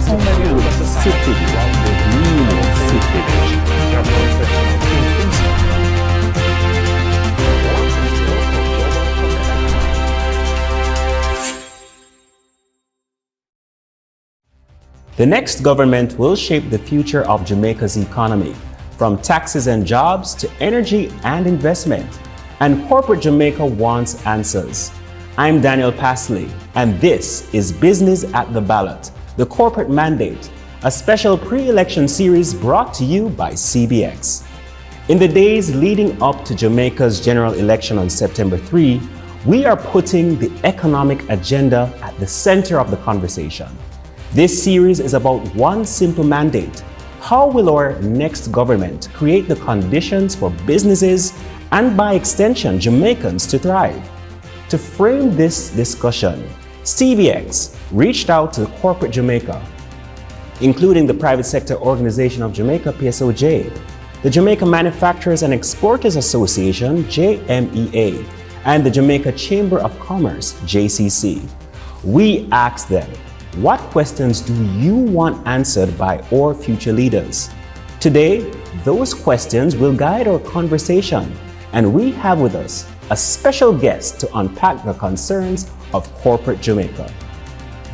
How many would sit with you? Really sit with you? The next government will shape the future of Jamaica's economy, from taxes and jobs to energy and investment. And Corporate Jamaica wants answers. I'm Daniel Pasley, and this is Business at the Ballot, the Corporate Mandate, a special pre-election series brought to you by CBX. In the days leading up to Jamaica's general election on September 3, we are putting the economic agenda at the center of the conversation. This series is about one simple mandate. How will our next government create the conditions for businesses and, by extension, Jamaicans to thrive? To frame this discussion, CBX reached out to Corporate Jamaica, including the Private Sector Organization of Jamaica, PSOJ, the Jamaica Manufacturers and Exporters Association, JMEA, and the Jamaica Chamber of Commerce, JCC. We asked them, what questions do you want answered by our future leaders? Today, those questions will guide our conversation, and we have with us a special guest to unpack the concerns of Corporate Jamaica.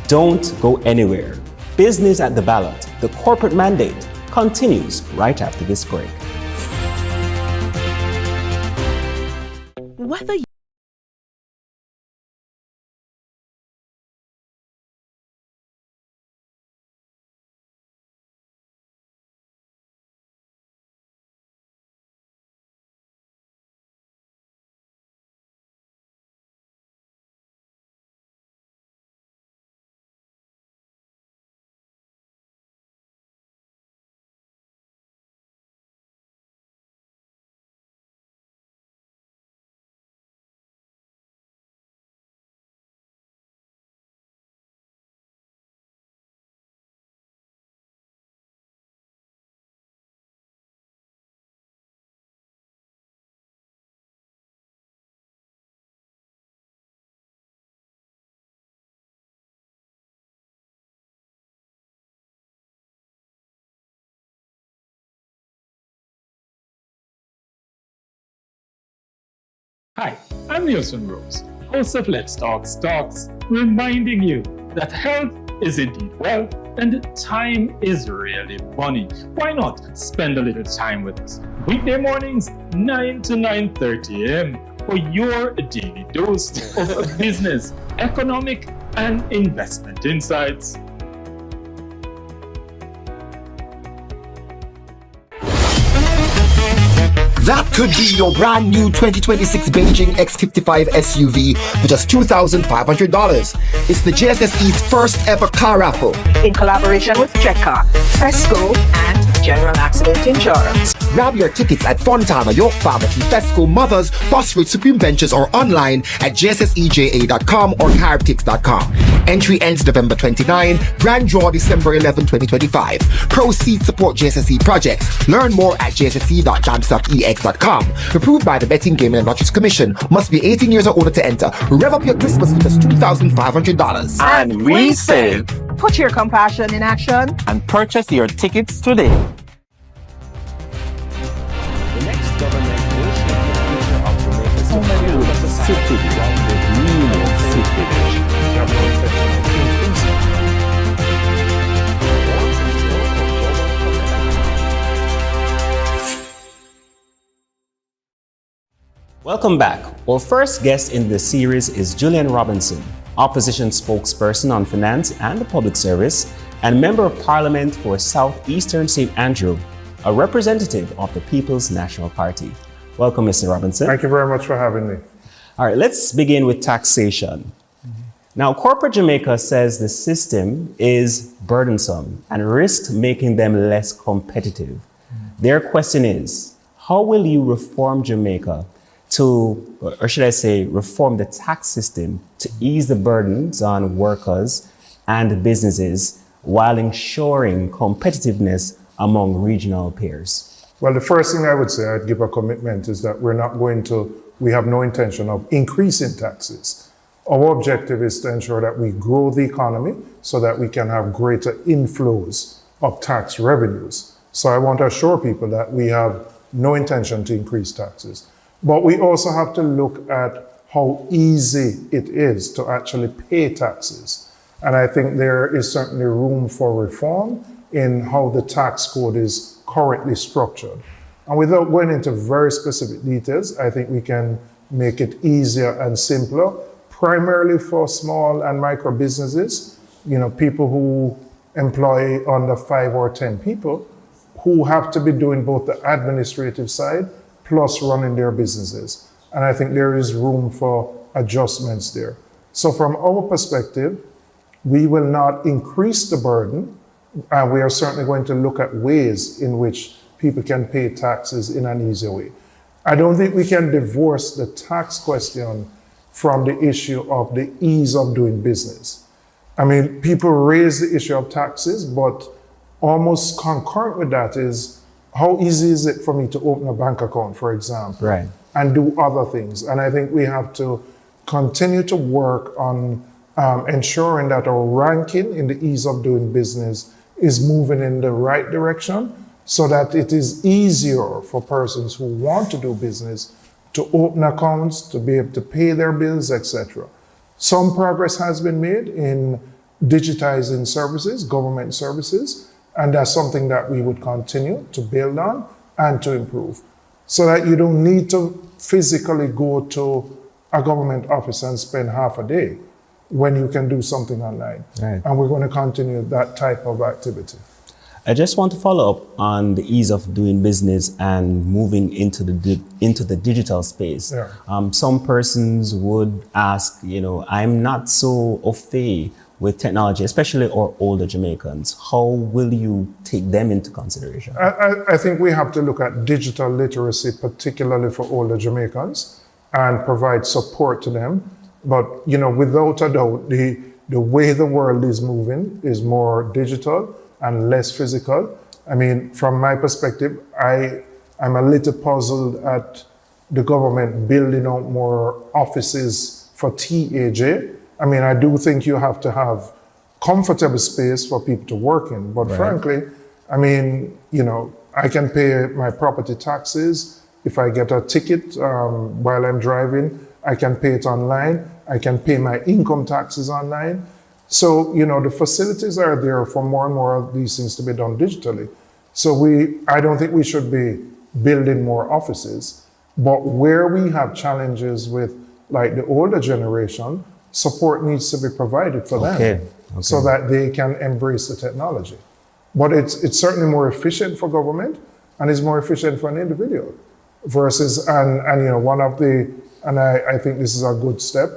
Don't go anywhere. Business at the Ballot, the Corporate Mandate, continues right after this break. Whether Hi, I'm Nielsen Rose, host of Let's Talk Stocks, reminding you that health is indeed wealth and time is really money. Why not spend a little time with us? Weekday mornings, 9 to 9:30 a.m. for your daily dose of business, economic, and investment insights. That could be your brand new 2026 Beijing X55 SUV for just $2,500. It's the JSSE's first ever car raffle. In collaboration with Checker, Fesco, and General Accident Insurance. Grab your tickets at Fontana, York Pharmacy, Fesco, Mothers, Busroad, Supreme Ventures, or online at jsseja.com or caribcast.com. Entry ends November 29, grand draw December 11, 2025. Proceeds support JSSE projects. Learn more at jsse.jamstock.ex.com. Approved by the Betting, Gaming and Lotteries Commission. Must be 18 years or older to enter. Rev up your Christmas with just $2,500. And we say, Put your compassion in action and purchase your tickets today. The next government will shape the future of Jamaica's How many would sit with you? Really sit with you? Welcome back. Our first guest in the series is Julian Robinson, opposition spokesperson on finance and the public service, and member of parliament for Southeastern St. Andrew, a representative of the People's National Party. Welcome, Mr. Robinson. Thank you very much for having me. All right, let's begin with taxation. Now, Corporate Jamaica says the system is burdensome and risks making them less competitive. Their question is, how will you reform Jamaica to, or should I say, reform the tax system to ease the burdens on workers and businesses while ensuring competitiveness among regional peers? Well, the first thing I would say, I'd give a commitment, is that we have no intention of increasing taxes. Our objective is to ensure that we grow the economy so that we can have greater inflows of tax revenues. So I want to assure people that we have no intention to increase taxes. But we also have to look at how easy it is to actually pay taxes. And I think there is certainly room for reform in how the tax code is currently structured. And without going into very specific details, I think we can make it easier and simpler, primarily for small and micro businesses, people who employ under 5 or 10 people, who have to be doing both the administrative side plus running their businesses. And I think there is room for adjustments there. So from our perspective, we will not increase the burden, and we are certainly going to look at ways in which people can pay taxes in an easier way. I don't think we can divorce the tax question from the issue of the ease of doing business. I mean, people raise the issue of taxes, but almost concurrent with that is, how easy is it for me to open a bank account, for example, Right. and do other things? And I think we have to continue to work on ensuring that our ranking in the ease of doing business is moving in the right direction, so that it is easier for persons who want to do business to open accounts, to be able to pay their bills, etc. Some progress has been made in digitizing services, government services, and that's something that we would continue to build on and to improve, so that you don't need to physically go to a government office and spend half a day when you can do something online. Right. And we're going to continue that type of activity. I just want to follow up on the ease of doing business and moving into the digital space. Yeah. Some persons would ask, I'm not so au fait with technology, especially our older Jamaicans. How will you take them into consideration? I think we have to look at digital literacy, particularly for older Jamaicans, and provide support to them. But, without a doubt, the way the world is moving is more digital and less physical. I mean, from my perspective, I'm a little puzzled at the government building out more offices for TAJ. I mean, I do think you have to have comfortable space for people to work in. But Right. frankly, I mean, I can pay my property taxes. If I get a ticket while I'm driving, I can pay it online. I can pay my income taxes online. So, the facilities are there for more and more of these things to be done digitally. So I don't think we should be building more offices, but where we have challenges with like the older generation, support needs to be provided for them so that they can embrace the technology. But it's certainly more efficient for government, and it's more efficient for an individual versus, and I think this is a good step.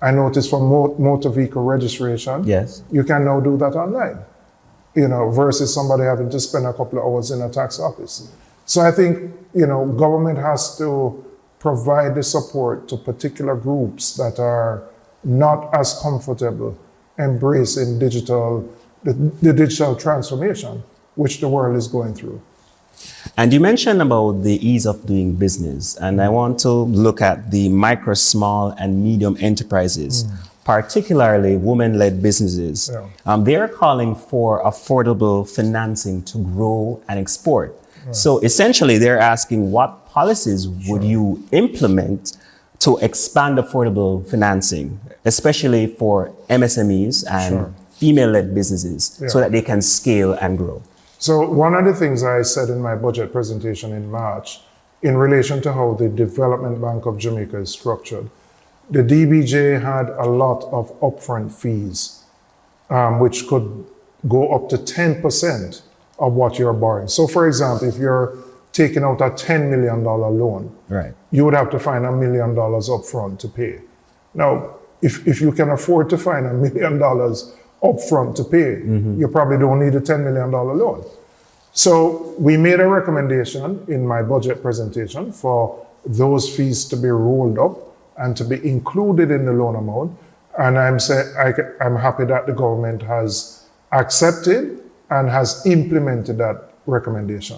I noticed for motor vehicle registration, Yes. you can now do that online, versus somebody having to spend a couple of hours in a tax office. So I think, government has to provide the support to particular groups that are not as comfortable embracing the digital transformation, which the world is going through. And you mentioned about the ease of doing business, and I want to look at the micro, small, and medium enterprises, particularly women-led businesses. Yeah. They're calling for affordable financing to grow and export. So essentially, they're asking, what policies would you implement to expand affordable financing, especially for MSMEs and female-led businesses, so that they can scale and grow? So one of the things I said in my budget presentation in March, in relation to how the Development Bank of Jamaica is structured, the DBJ had a lot of upfront fees, which could go up to 10% of what you're borrowing. So for example, if you're taking out a $10 million loan, Right. you would have to find $1 million upfront to pay. Now, if you can afford to find $1 million upfront to pay, you probably don't need a $10 million loan. So we made a recommendation in my budget presentation for those fees to be rolled up and to be included in the loan amount. And I'm happy that the government has accepted and has implemented that recommendation.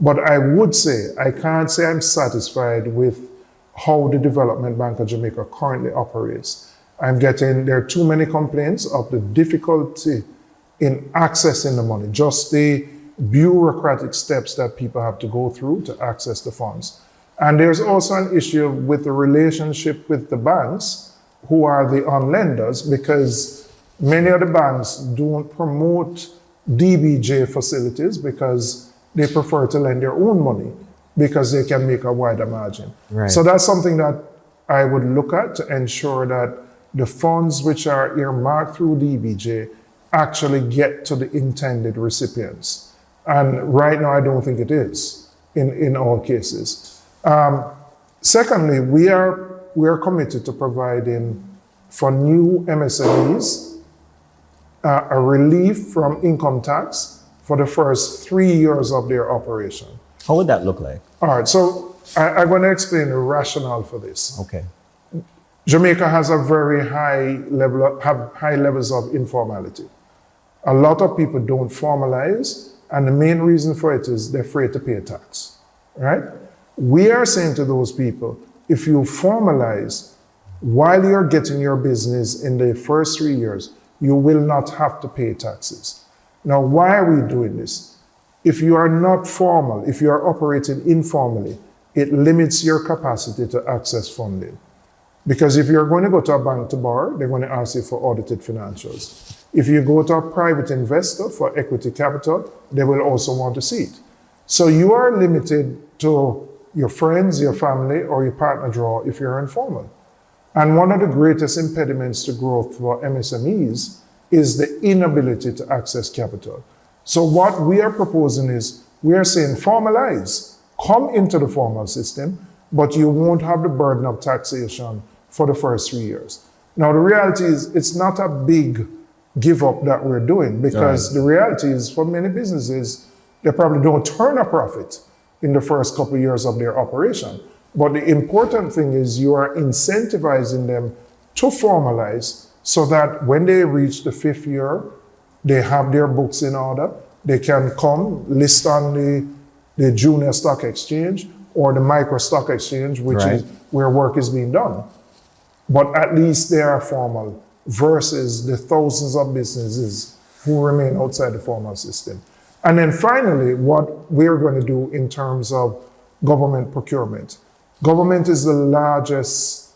But I would say, I can't say I'm satisfied with how the Development Bank of Jamaica currently operates. There are too many complaints of the difficulty in accessing the money, just the bureaucratic steps that people have to go through to access the funds. And there's also an issue with the relationship with the banks, who are the on-lenders, because many of the banks don't promote DBJ facilities because they prefer to lend their own money because they can make a wider margin. Right. So that's something that I would look at to ensure that the funds which are earmarked through DBJ actually get to the intended recipients. And right now, I don't think it is in all cases. Secondly, we are committed to providing for new MSMEs a relief from income tax for the first 3 years of their operation. How would that look like? All right, so I'm going to explain the rationale for this. Okay. Jamaica has a very high levels of informality. A lot of people don't formalize, and the main reason for it is they're afraid to pay tax, right? We are saying to those people, if you formalize while you're getting your business in the first 3 years, you will not have to pay taxes. Now, why are we doing this? If you are not formal, if you are operating informally, it limits your capacity to access funding. Because if you're going to go to a bank to borrow, they're going to ask you for audited financials. If you go to a private investor for equity capital, they will also want to see it. So you are limited to your friends, your family, or your partner draw if you're informal. And one of the greatest impediments to growth for MSMEs is the inability to access capital. So what we are proposing is, we are saying formalize, come into the formal system, but you won't have the burden of taxation for the first 3 years. Now, the reality is, it's not a big give up that we're doing, because the reality is, for many businesses, they probably don't turn a profit in the first couple of years of their operation. But the important thing is you are incentivizing them to formalize so that when they reach the 5th year, they have their books in order. They can come list on the junior stock exchange or the micro stock exchange, which is where work is being done. But at least they are formal versus the thousands of businesses who remain outside the formal system. And then finally, what we're going to do in terms of government procurement. Government is the largest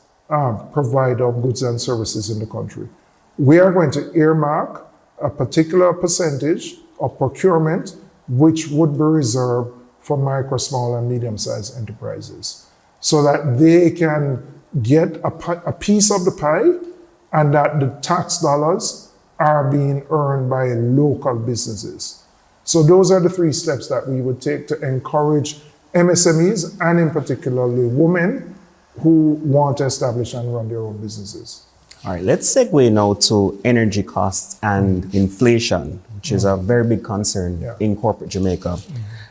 provider of goods and services in the country. We are going to earmark a particular percentage of procurement which would be reserved for micro, small, and medium-sized enterprises so that they can get a piece of the pie and that the tax dollars are being earned by local businesses. So those are the 3 steps that we would take to encourage MSMEs, and in particularly women who want to establish and run their own businesses. All right, let's segue now to energy costs and inflation, which is a very big concern in corporate Jamaica.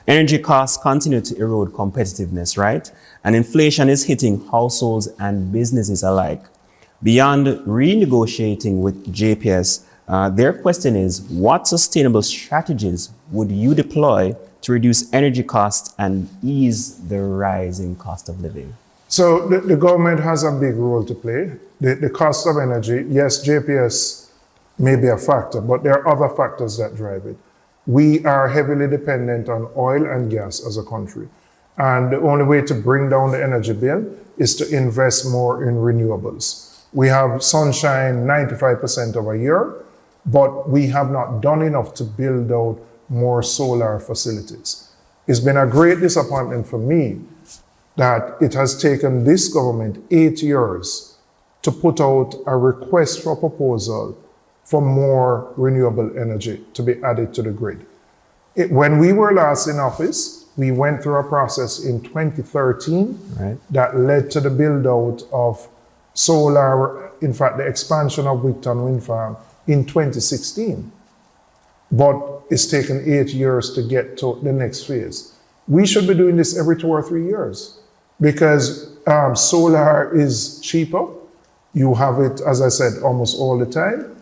Energy costs continue to erode competitiveness, right? And inflation is hitting households and businesses alike. Beyond renegotiating with JPS, their question is, what sustainable strategies would you deploy to reduce energy costs and ease the rising cost of living? So the government has a big role to play. The cost of energy, yes, JPS may be a factor, but there are other factors that drive it. We are heavily dependent on oil and gas as a country. And the only way to bring down the energy bill is to invest more in renewables. We have sunshine 95% of a year, but we have not done enough to build out more solar facilities. It's been a great disappointment for me that it has taken this government 8 years to put out a request for proposal for more renewable energy to be added to the grid. When we were last in office, we went through a process in 2013 that led to the build out of solar, in fact, the expansion of Wigton Wind Farm in 2016. But it's taken 8 years to get to the next phase. We should be doing this every 2 or 3 years because solar is cheaper. You have it, as I said, almost all the time.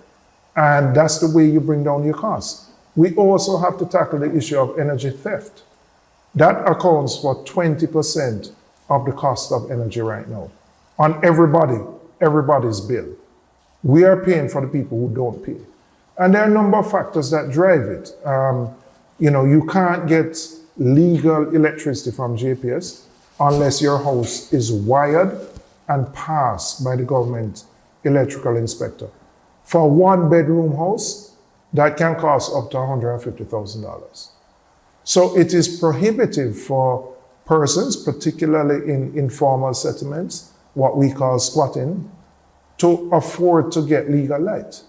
And that's the way you bring down your costs. We also have to tackle the issue of energy theft. That accounts for 20% of the cost of energy right now on everybody's bill. We are paying for the people who don't pay. And there are a number of factors that drive it. You can't get legal electricity from JPS unless your house is wired and passed by the government electrical inspector. For a 1-bedroom house, that can cost up to $150,000. So it is prohibitive for persons, particularly in informal settlements, what we call squatting, to afford to get legal light.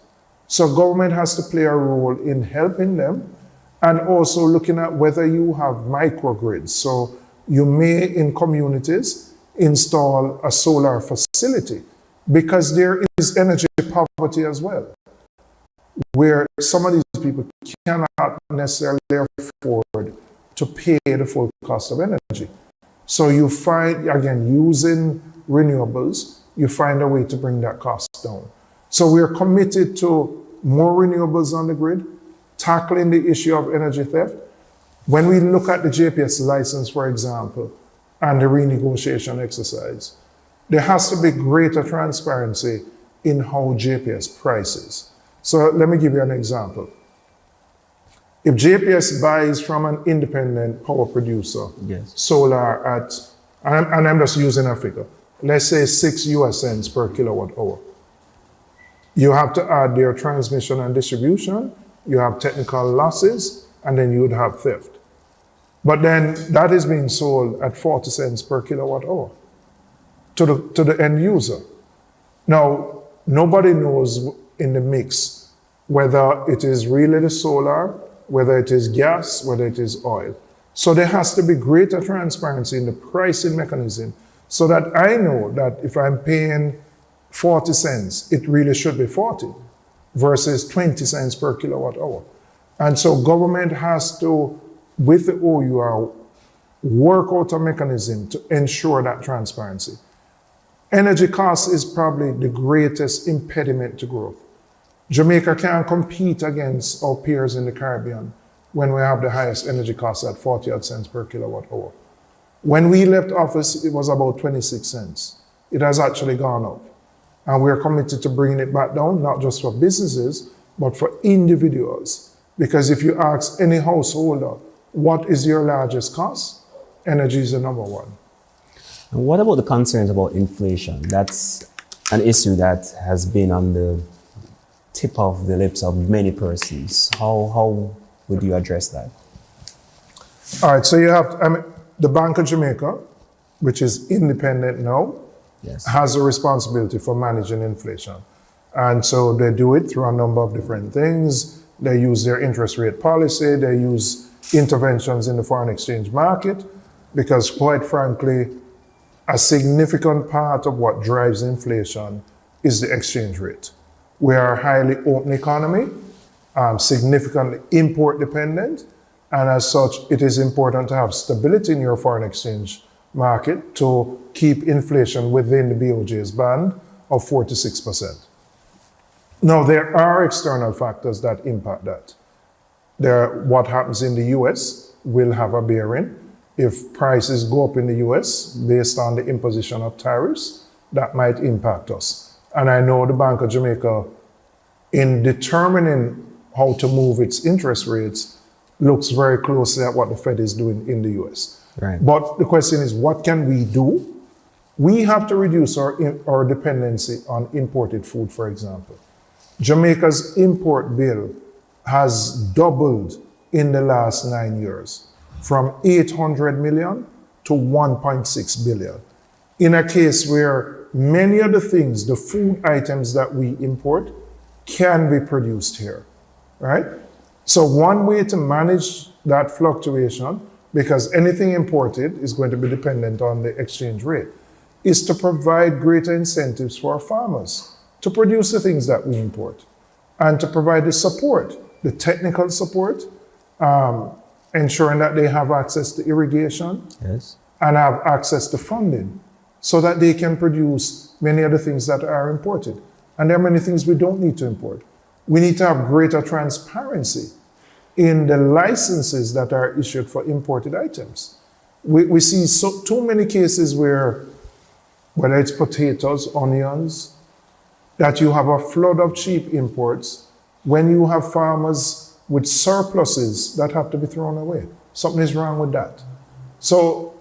So government has to play a role in helping them and also looking at whether you have microgrids. So you may, in communities, install a solar facility because there is energy poverty as well, where some of these people cannot necessarily afford to pay the full cost of energy. So you find, again, using renewables, you find a way to bring that cost down. So we're committed to more renewables on the grid, tackling the issue of energy theft. When we look at the JPS license, for example, and the renegotiation exercise, there has to be greater transparency in how JPS prices. So let me give you an example. If JPS buys from an independent power producer, solar at, and I'm just using a figure, let's say 6 US cents per kilowatt hour. You have to add their transmission and distribution, you have technical losses, and then you would have theft. But then that is being sold at 40 cents per kilowatt hour to the end user. Now, nobody knows in the mix whether it is really the solar, whether it is gas, whether it is oil. So there has to be greater transparency in the pricing mechanism so that I know that if I'm paying 40 cents, it really should be 40 versus 20 cents per kilowatt hour. And so government has to, with the OUR, work out a mechanism to ensure that transparency. Energy cost is probably the greatest impediment to growth. Jamaica can't compete against our peers in the Caribbean when we have the highest energy costs at 40 odd cents per kilowatt hour. When we left office, it was about 26 cents. It has actually gone up. And we're committed to bringing it back down, not just for businesses, but for individuals. Because if you ask any householder, what is your largest cost? Energy is the number one. And what about the concerns about inflation? That's an issue that has been on the tip of the lips of many persons. How would you address that? All right, so you have the Bank of Jamaica, which is independent now, has a responsibility for managing inflation. And so they do it through a number of different things. They use their interest rate policy, they use interventions in the foreign exchange market, because quite frankly, a significant part of what drives inflation is the exchange rate. We are a highly open economy, significantly import dependent, and as such, it is important to have stability in your foreign exchange market to keep inflation within the BOJ's band of 4 to 6%. Now, there are external factors that impact that. What happens in the US will have a bearing. If prices go up in the US based on the imposition of tariffs, that might impact us. And I know the Bank of Jamaica, in determining how to move its interest rates, looks very closely at what the Fed is doing in the US. Right. But the question is, what can we do? We have to reduce our dependency on imported food, for example. Jamaica's import bill has doubled in the last 9 years, from 800 million to 1.6 billion. In a case where many of the things, the food items that we import, can be produced here, right? So one way to manage that fluctuation, because anything imported is going to be dependent on the exchange rate, is to provide greater incentives for our farmers to produce the things that we import and to provide the support, the technical support, ensuring that they have access to irrigation and have access to funding so that they can produce many of the things that are imported. And there are many things we don't need to import. We need to have greater transparency in the licenses that are issued for imported items. We see too many cases where, whether it's potatoes, onions, that you have a flood of cheap imports when you have farmers with surpluses that have to be thrown away. Something is wrong with that. So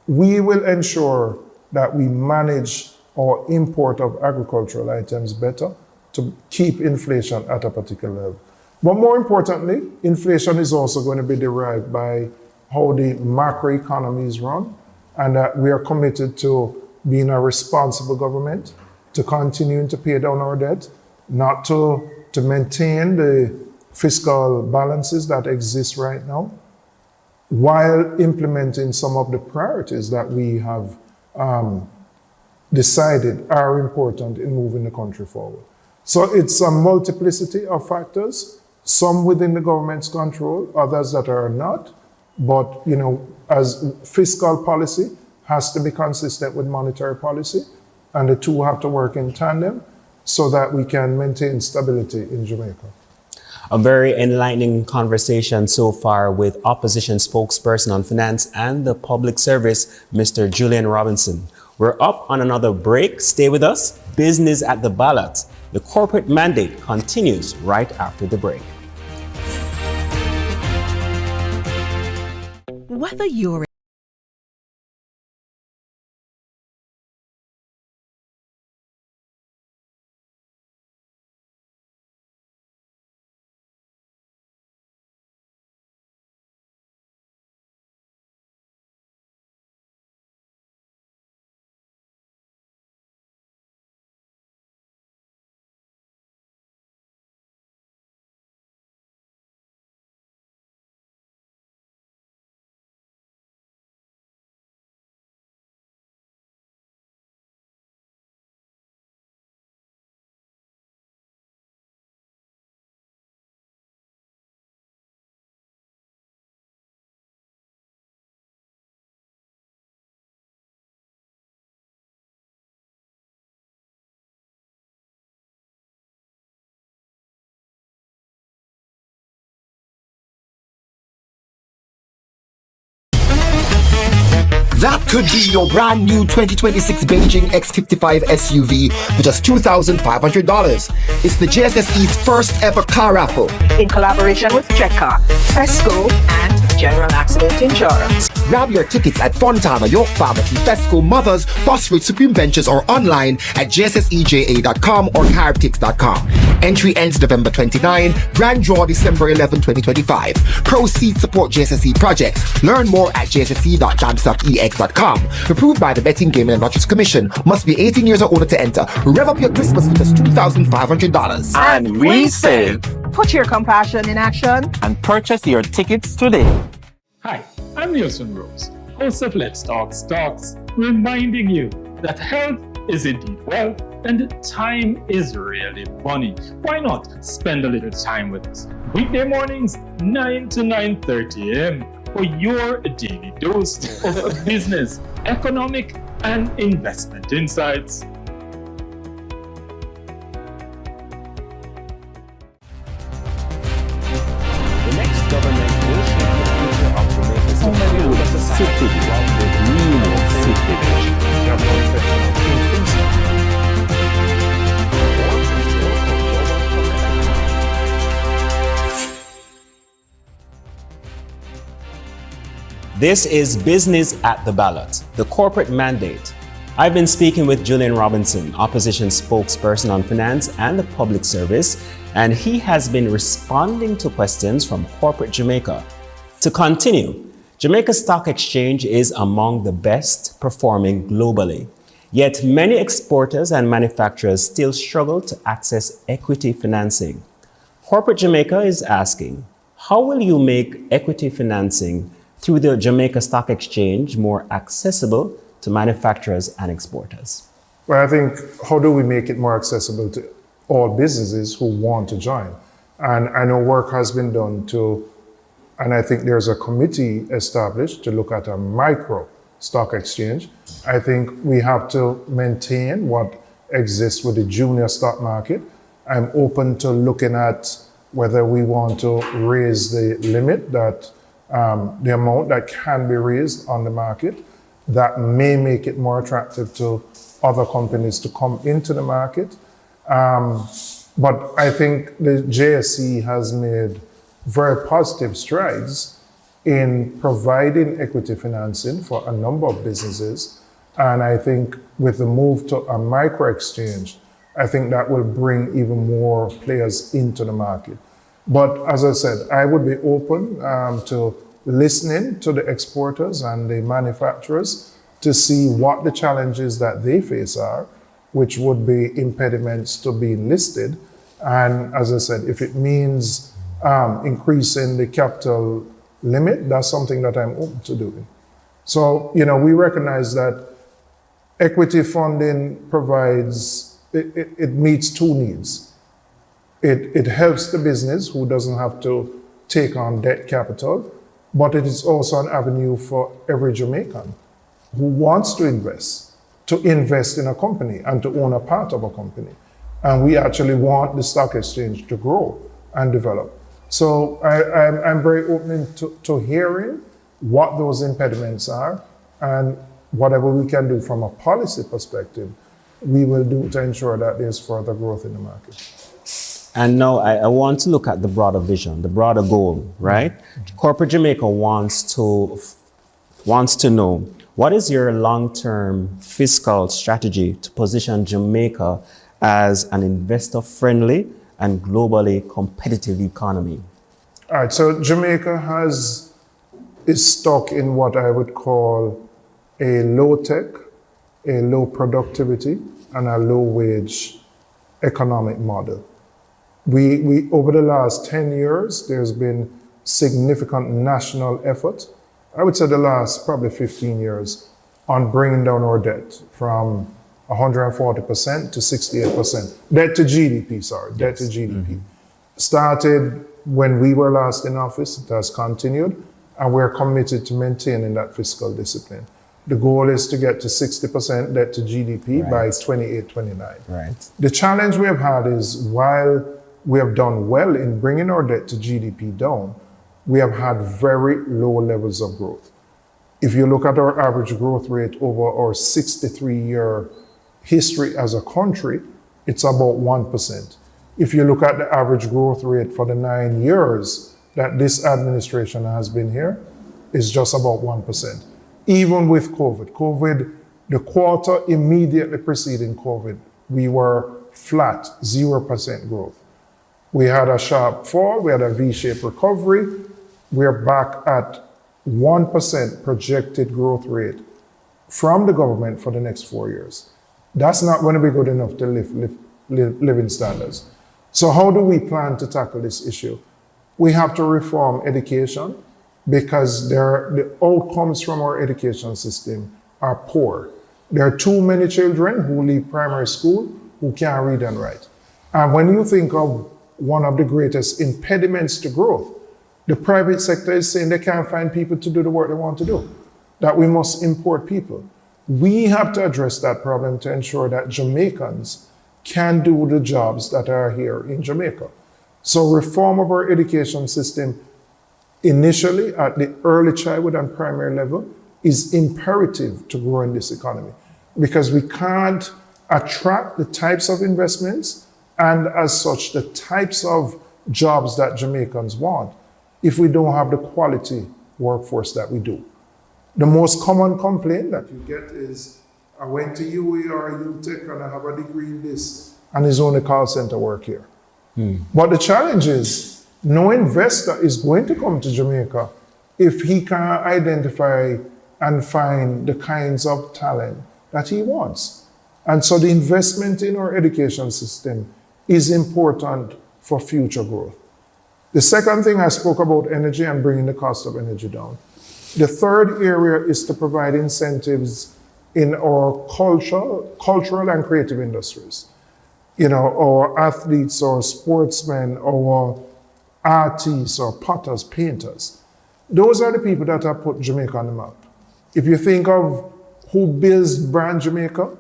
we will ensure that we manage our import of agricultural items better to keep inflation at a particular level. But more importantly, inflation is also going to be derived by how the macroeconomy is run, and that we are committed to being a responsible government, to continuing to pay down our debt, not to maintain the fiscal balances that exist right now, while implementing some of the priorities that we have decided are important in moving the country forward. So it's a multiplicity of factors, some within the government's control, others that are not. But, as fiscal policy has to be consistent with monetary policy, and the two have to work in tandem so that we can maintain stability in Jamaica. A very enlightening conversation so far with opposition spokesperson on finance and the public service, Mr. Julian Robinson. We're up on another break. Stay with us. Business at the Ballot. The corporate mandate continues right after the break. Whether you're That could be your brand new 2026 Beijing X55 SUV for just $2,500. It's the JSSE's first ever car raffle. In collaboration with Checker, Fesco, and General Accident Insurance. Grab your tickets at Fontana, York Pharmacy, Fesco, Mothers, Bosworth, Supreme Ventures, or online at jsseja.com or Caribcast.com. Entry ends November 29, grand draw December 11, 2025. Proceeds support JSSE projects. Learn more at jsse.jamstockex.com. Approved by the Betting, Gaming and Lotteries Commission. Must be 18 years or older to enter. Rev up your Christmas with just $2,500. And we save Put your compassion in action. and purchase your tickets today. Hi, I'm Nielsen Rose, host of Let's Talk Stocks, reminding you that health is indeed wealth and time is really money. Why not spend a little time with us? Weekday mornings, 9 to 9:30 a.m. for your daily dose of business, economic, and investment insights. The next government will shape the future of Jamaica's This is Business at the Ballot, the corporate mandate. I've been speaking with Julian Robinson, opposition spokesperson on finance and the public service, and he has been responding to questions from Corporate Jamaica. To continue, Jamaica Stock Exchange is among the best performing globally. Yet many exporters and manufacturers still struggle to access equity financing. Corporate Jamaica is asking, how will you make equity financing through the Jamaica Stock Exchange more accessible to manufacturers and exporters? Well, I think, how do we make it more accessible to all businesses who want to join? And I know work has been done and I think there's a committee established to look at a micro stock exchange. I think we have to maintain what exists with the junior stock market. I'm open to looking at whether we want to raise the limit that the amount that can be raised on the market. That may make it more attractive to other companies to come into the market. But I think the JSE has made very positive strides in providing equity financing for a number of businesses. And I think with the move to a micro exchange, I think that will bring even more players into the market. But as I said, I would be open to listening to the exporters and the manufacturers to see what the challenges that they face are, which would be impediments to being listed. And as I said, if it means increasing the capital limit, that's something that I'm open to doing. So, we recognize that equity funding provides, it meets two needs. It helps the business who doesn't have to take on debt capital, but it is also an avenue for every Jamaican who wants to invest in a company and to own a part of a company. And we actually want the stock exchange to grow and develop. So I'm very open to hearing what those impediments are, and whatever we can do from a policy perspective, we will do to ensure that there's further growth in the market. And now I want to look at the broader vision, the broader goal, right? Corporate Jamaica wants to know, what is your long-term fiscal strategy to position Jamaica as an investor-friendly and globally competitive economy? All right, so Jamaica is stuck in what I would call a low tech, a low productivity, and a low wage economic model. We over the last 10 years, there's been significant national effort, I would say the last probably 15 years, on bringing down our debt from 140% to 68%. Debt to GDP, debt to GDP. Started when we were last in office, it has continued, and we're committed to maintaining that fiscal discipline. The goal is to get to 60% debt to GDP by 28-29. Right. The challenge we have had is, while we have done well in bringing our debt to GDP down, we have had very low levels of growth. If you look at our average growth rate over our 63-year history as a country, it's about 1%. If you look at the average growth rate for the 9 years that this administration has been here, it's just about 1%. Even with COVID, the quarter immediately preceding COVID, we were flat, 0% growth. We had a sharp fall, we had a V-shaped recovery. We're back at 1% projected growth rate from the government for the next 4 years. That's not going to be good enough to lift living standards. So how do we plan to tackle this issue? We have to reform education, because the outcomes from our education system are poor. There are too many children who leave primary school who can't read and write. And when you think of one of the greatest impediments to growth, the private sector is saying they can't find people to do the work they want to do, that we must import people. We have to address that problem to ensure that Jamaicans can do the jobs that are here in Jamaica. So reform of our education system, initially at the early childhood and primary level, is imperative to grow in this economy, because we can't attract the types of investments and, as such, the types of jobs that Jamaicans want if we don't have the quality workforce that we do. The most common complaint that you get is, I went to UE or UTech and I have a degree in this, and there's only call center work here. But the challenge is, no investor is going to come to Jamaica if he can identify and find the kinds of talent that he wants. And so the investment in our education system is important for future growth. The second thing, I spoke about energy and bringing the cost of energy down. The third area is to provide incentives in our cultural and creative industries. Our athletes, our sportsmen, our artists, or potters, painters. Those are the people that have put Jamaica on the map. If you think of who builds brand Jamaica,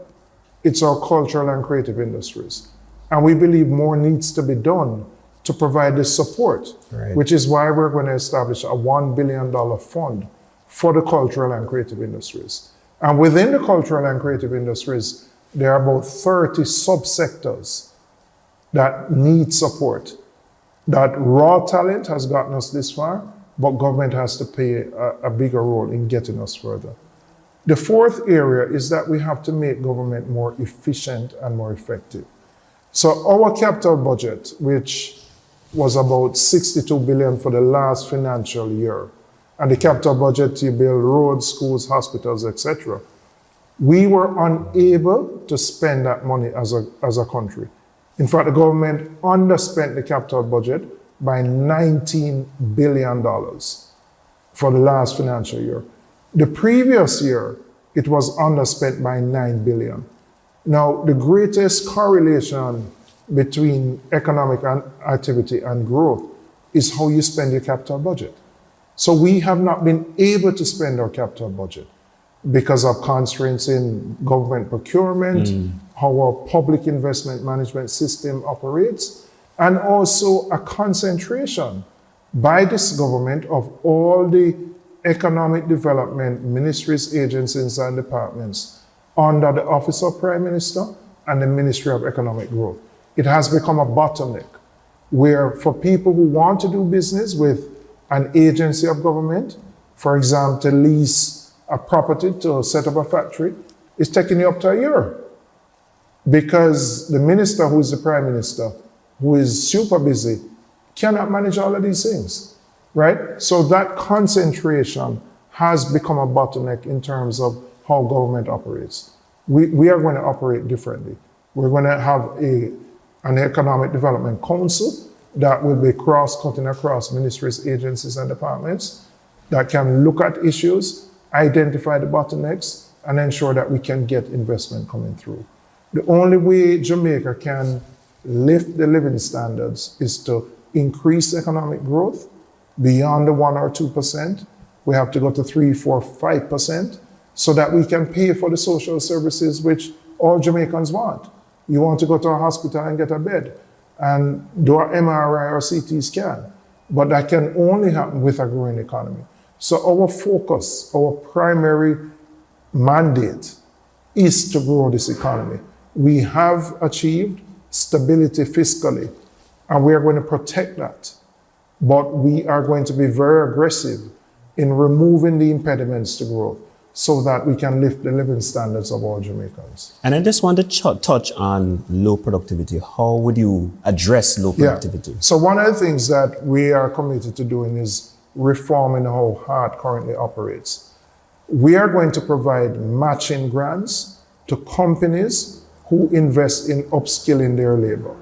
it's our cultural and creative industries. And we believe more needs to be done to provide the support, which is why we're going to establish a $1 billion fund for the cultural and creative industries. And within the cultural and creative industries, there are about 30 subsectors that need support. That raw talent has gotten us this far, but government has to play a bigger role in getting us further. The fourth area is that we have to make government more efficient and more effective. So our capital budget, which was about 62 billion for the last financial year, and the capital budget to build roads, schools, hospitals, etc., we were unable to spend that money as a country. In fact, the government underspent the capital budget by $19 billion for the last financial year. The previous year, it was underspent by $9 billion. Now, the greatest correlation between economic activity and growth is how you spend your capital budget. So we have not been able to spend our capital budget because of constraints in government procurement, how our public investment management system operates, and also a concentration by this government of all the economic development ministries, agencies, and departments under the Office of Prime Minister and the Ministry of Economic Growth. It has become a bottleneck where for people who want to do business with an agency of government, for example, to lease a property to set up a factory, it's taking you up to a year because the minister who is the prime minister, who is super busy, cannot manage all of these things, right? So that concentration has become a bottleneck in terms of how government operates. We are going to operate differently. We're going to have an economic development council that will be cross-cutting across ministries, agencies, and departments that can look at issues, identify the bottlenecks, and ensure that we can get investment coming through. The only way Jamaica can lift the living standards is to increase economic growth beyond the 1 or 2%. We have to go to 3, 4, 5% so that we can pay for the social services which all Jamaicans want. You want to go to a hospital and get a bed and do an MRI or CT scan, but that can only happen with a growing economy. So our focus, our primary mandate is to grow this economy. We have achieved stability fiscally, and we are going to protect that. But we are going to be very aggressive in removing the impediments to growth so that we can lift the living standards of all Jamaicans. And I just want to touch on low productivity. How would you address low productivity? Yeah. So one of the things that we are committed to doing is reforming how HEART currently operates. We are going to provide matching grants to companies who invest in upskilling their labor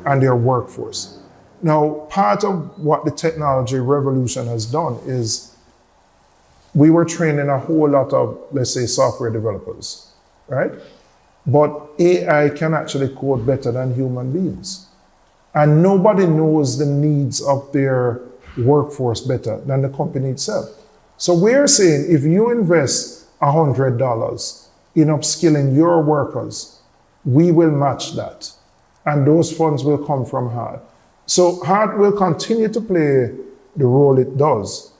and their workforce. Now, part of what the technology revolution has done is we were training a whole lot of, let's say, software developers, right? But AI can actually code better than human beings. And nobody knows the needs of their workforce better than the company itself. So we're saying if you invest $100 in upskilling your workers, we will match that. And those funds will come from HEART. So HEART will continue to play the role it does.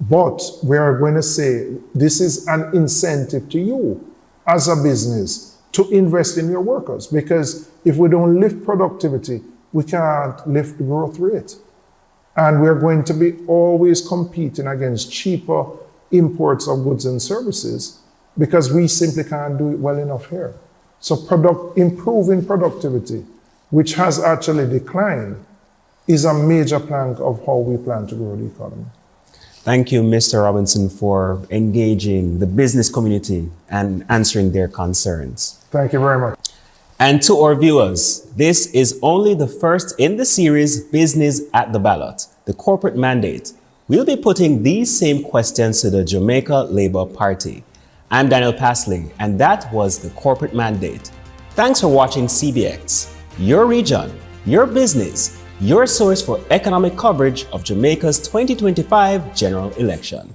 But we are going to say this is an incentive to you as a business to invest in your workers. Because if we don't lift productivity, we can't lift the growth rate. And we're going to be always competing against cheaper imports of goods and services because we simply can't do it well enough here. So improving productivity, which has actually declined, is a major plank of how we plan to grow the economy. Thank you, Mr. Robinson, for engaging the business community and answering their concerns. Thank you very much. And to our viewers, this is only the first in the series, Business at the Ballot, the corporate mandate. We'll be putting these same questions to the Jamaica Labour Party. I'm Daniel Pasley, and that was the corporate mandate. Thanks for watching CBX, your region, your business, your source for economic coverage of Jamaica's 2025 general election.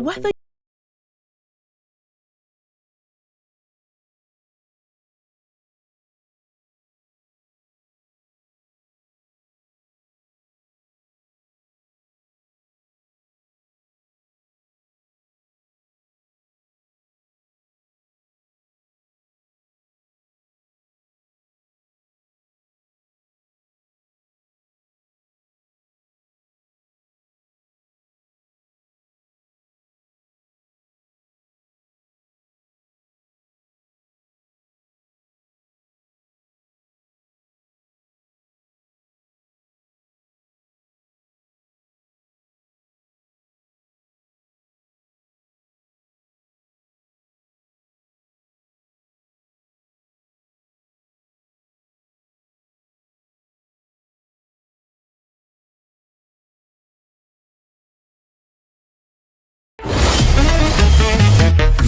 Whether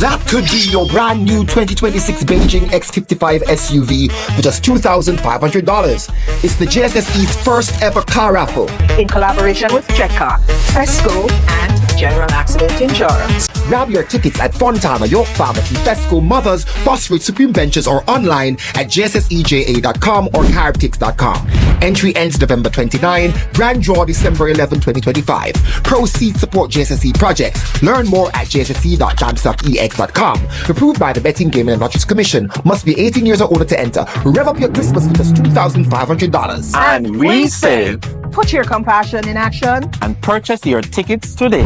That could be your brand new 2026 Beijing X55 SUV for just $2,500. It's the JSSE's first ever car raffle. In collaboration with Checker, Fesco, and General Accident Insurance. Grab your tickets at Fontana, York Pharmacy, Fesco, Mothers, Bosworth, Supreme Ventures, or online at jsseja.com or Caribcast.com. Entry ends November 29, grand draw December 11, 2025. Proceeds support JSSE projects. Learn more at jsse.jamstockex.com. Approved by the Betting, Gaming and Lotteries Commission. Must be 18 years or older to enter. Rev up your Christmas with just $2,500. And we save. Put your compassion in action. And purchase your tickets today.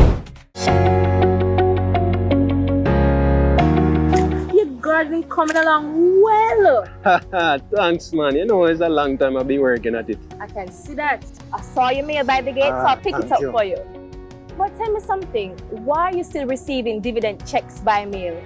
Been coming along well. Thanks, man. You know, it's a long time I've been working at it. I can see that. I saw your mail by the gate, so I'll pick it up for you. But tell me something. Why are you still receiving dividend checks by mail?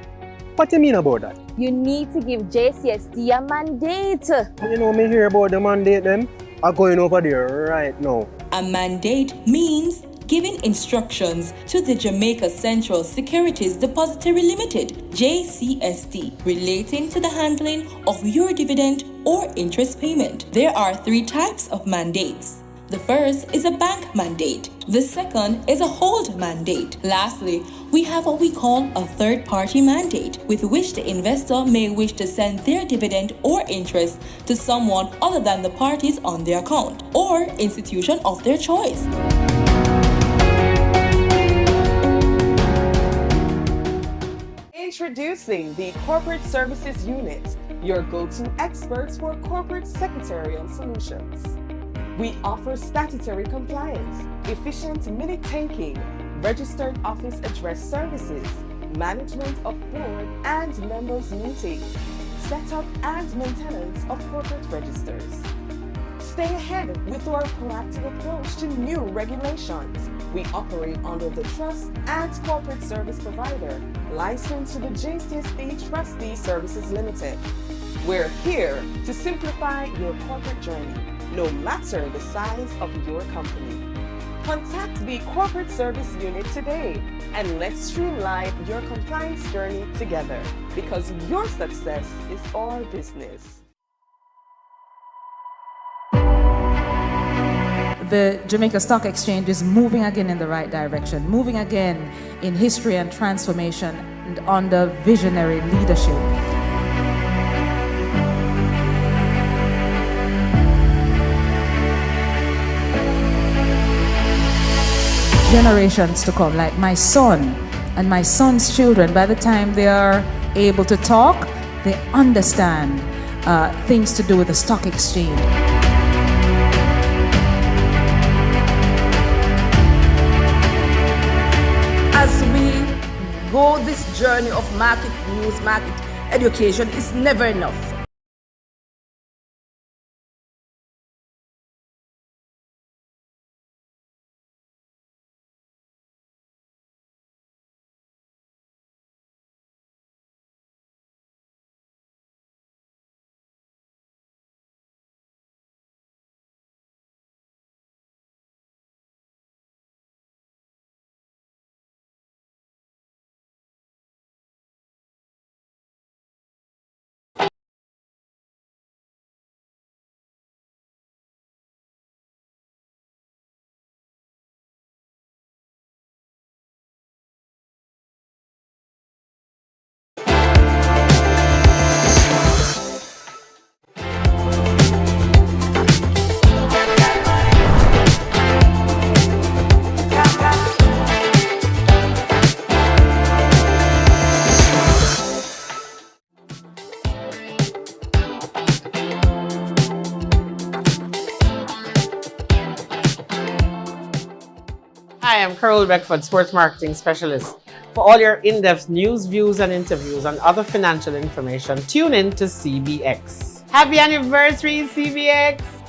What do you mean about that? You need to give JCST a mandate. You know, me hear about the mandate them. I'm going over there right now. A mandate means giving instructions to the Jamaica Central Securities Depository Limited, JCST, relating to the handling of your dividend or interest payment. There are 3 types of mandates. The first is a bank mandate. The second is a hold mandate. Lastly, we have what we call a third-party mandate, with which the investor may wish to send their dividend or interest to someone other than the parties on their account or institution of their choice. Introducing the Corporate Services Unit, your go-to experts for corporate secretarial solutions. We offer statutory compliance, efficient minute taking, registered office address services, management of board and members meetings, setup and maintenance of corporate registers. Stay ahead with our proactive approach to new regulations. We operate under the Trust and Corporate Service Provider, licensed to the JCSE Trustee Services Limited. We're here to simplify your corporate journey, no matter the size of your company. Contact the Corporate Service Unit today and let's streamline your compliance journey together, because your success is our business. The Jamaica Stock Exchange is moving again in the right direction, moving again in history and transformation and under visionary leadership. Generations to come, like my son and my son's children, by the time they are able to talk, they understand things to do with the stock exchange. As we go this journey of market news, market education, is never enough. am Carol Beckford, Sports Marketing Specialist. For all your in-depth news, views, and interviews and other financial information, tune in to CBX. Happy anniversary, CBX!